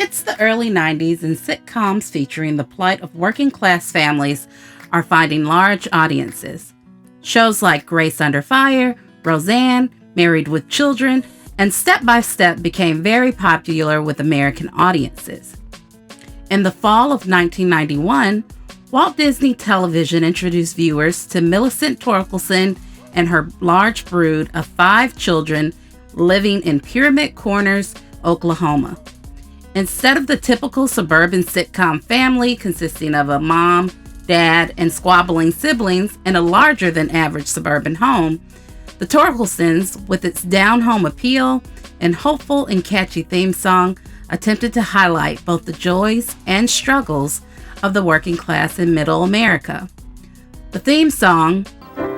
It's the early 90s, and sitcoms featuring the plight of working class families are finding large audiences. Shows like Grace Under Fire, Roseanne, Married with Children, and Step by Step became very popular with American audiences. In the fall of 1991, Walt Disney Television introduced viewers to Millicent Torkelson and her large brood of 5 children living in Pyramid Corners, Oklahoma. Instead of the typical suburban sitcom family consisting of a mom, dad, and squabbling siblings in a larger than average suburban home, the Torkelsons, with its down-home appeal and hopeful and catchy theme song, attempted to highlight both the joys and struggles of the working class in Middle America. The theme song,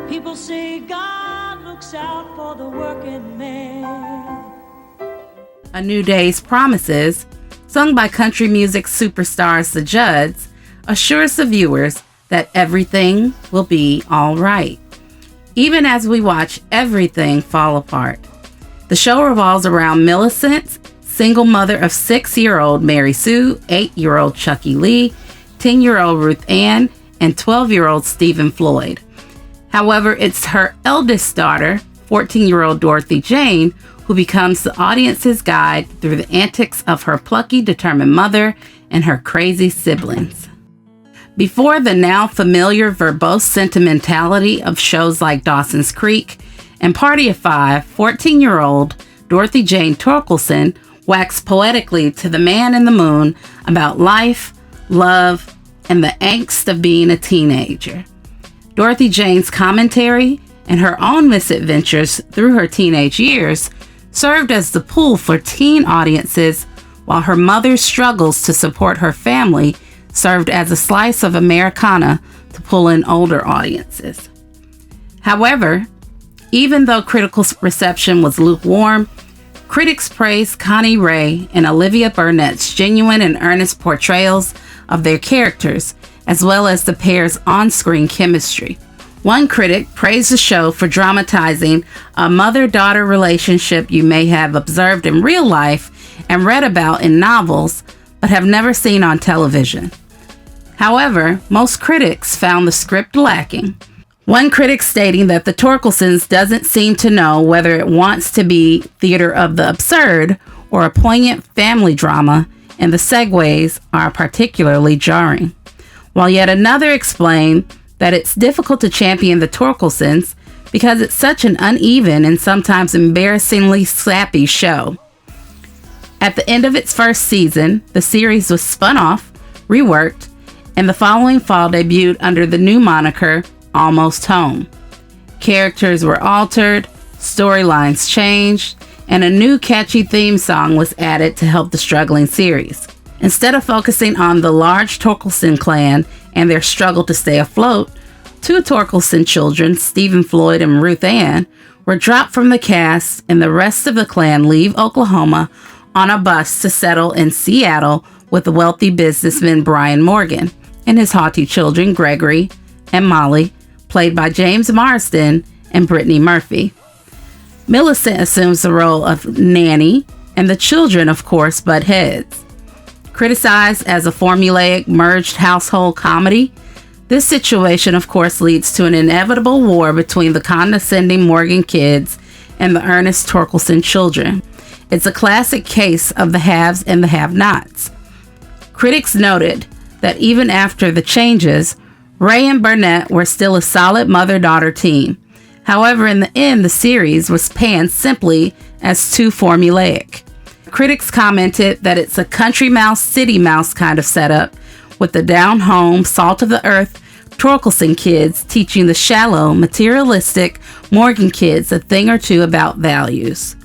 "People say God looks out for the working man," A New Day's Promises, sung by country music superstars the Judds, assures the viewers that everything will be all right, even as we watch everything fall apart. The show revolves around Millicent, single mother of 6-year-old Mary Sue, 8-year-old Chucky Lee, 10-year-old Ruth Ann, and 12-year-old Stephen Floyd. However, it's her eldest daughter, 14-year-old Dorothy Jane, who becomes the audience's guide through the antics of her plucky, determined mother and her crazy siblings. Before the now familiar verbose sentimentality of shows like Dawson's Creek and Party of Five, 14-year-old Dorothy Jane Torkelson waxed poetically to the man in the moon about life, love, and the angst of being a teenager. Dorothy Jane's commentary and her own misadventures through her teenage years served as the pull for teen audiences, while her mother's struggles to support her family served as a slice of Americana to pull in older audiences. However, even though critical reception was lukewarm, critics praised Connie Ray and Olivia Burnett's genuine and earnest portrayals of their characters, as well as the pair's on-screen chemistry. One critic praised the show for dramatizing a mother-daughter relationship you may have observed in real life and read about in novels, but have never seen on television. However, most critics found the script lacking. One critic stating that the Torkelsons doesn't seem to know whether it wants to be theater of the absurd or a poignant family drama, and the segues are particularly jarring. While yet another explained that it's difficult to champion the Torkelsons because it's such an uneven and sometimes embarrassingly sappy show. At the end of its first season, the series was spun off, reworked, and the following fall debuted under the new moniker Almost Home. Characters were altered, storylines changed, and a new catchy theme song was added to help the struggling series. Instead of focusing on the large Torkelson clan and their struggle to stay afloat, 2 Torkelson children, Stephen Floyd and Ruth Ann, were dropped from the cast, and the rest of the clan leave Oklahoma on a bus to settle in Seattle with the wealthy businessman Brian Morgan and his haughty children Gregory and Molly, played by James Marsden and Brittany Murphy. Millicent assumes the role of nanny, and the children, of course, butt heads. Criticized as a formulaic merged household comedy, this situation, of course, leads to an inevitable war between the condescending Morgan kids and the earnest Torkelson children. It's a classic case of the haves and the have-nots. Critics noted that even after the changes, Ray and Burnett were still a solid mother-daughter team. However, in the end, the series was panned simply as too formulaic. Critics commented that it's a country mouse, city mouse kind of setup, with the down-home, salt-of-the-earth Torkelson kids teaching the shallow, materialistic Morgan kids a thing or two about values.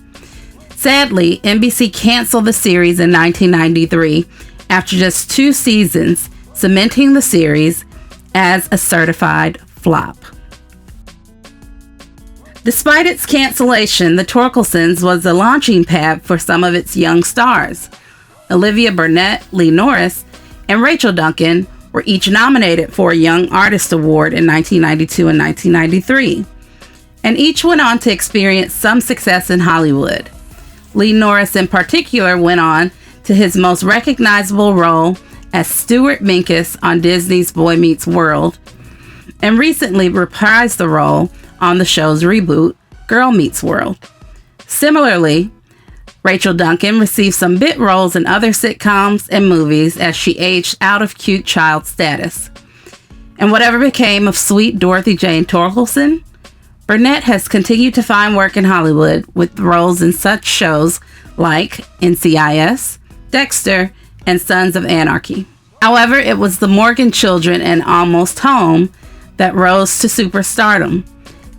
Sadly, NBC canceled the series in 1993 after just 2 seasons, cementing the series as a certified flop. Despite its cancellation, The Torkelsons was a launching pad for some of its young stars. Olivia Burnett, Lee Norris, and Rachel Duncan were each nominated for a Young Artist Award in 1992 and 1993, and each went on to experience some success in Hollywood. Lee Norris in particular went on to his most recognizable role as Stuart Minkus on Disney's Boy Meets World, and recently reprised the role on the show's reboot, Girl Meets World. Similarly, Rachel Duncan received some bit roles in other sitcoms and movies as she aged out of cute child status. And whatever became of sweet Dorothy Jane Torkelson, Burnett has continued to find work in Hollywood with roles in such shows like NCIS, Dexter, and Sons of Anarchy. However, it was the Morgan Children and Almost Home that rose to superstardom.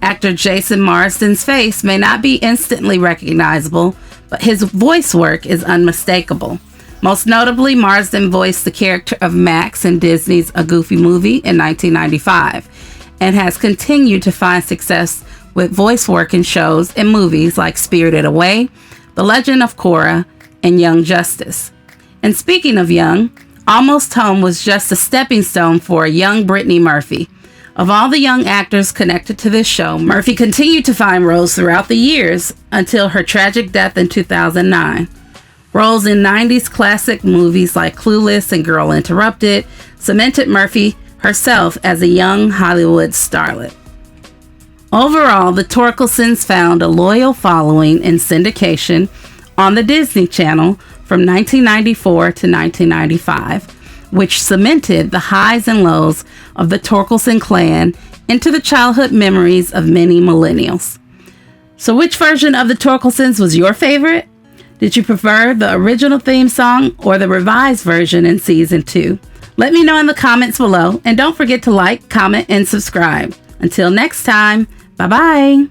Actor Jason Marsden's face may not be instantly recognizable, but his voice work is unmistakable. Most notably, Marsden voiced the character of Max in Disney's A Goofy Movie in 1995, and has continued to find success with voice work in shows and movies like Spirited Away, The Legend of Korra, and Young Justice. And speaking of young, Almost Home was just a stepping stone for a young Brittany Murphy. Of all the young actors connected to this show, Murphy continued to find roles throughout the years until her tragic death in 2009. Roles in 90s classic movies like Clueless and Girl Interrupted cemented Murphy herself as a young Hollywood starlet. Overall, the Torkelsons found a loyal following in syndication on the Disney Channel from 1994 to 1995, which cemented the highs and lows of the Torkelson clan into the childhood memories of many millennials. So which version of the Torkelsons was your favorite? Did you prefer the original theme song or the revised version in season 2? Let me know in the comments below, and don't forget to like, comment, and subscribe. Until next time, bye-bye.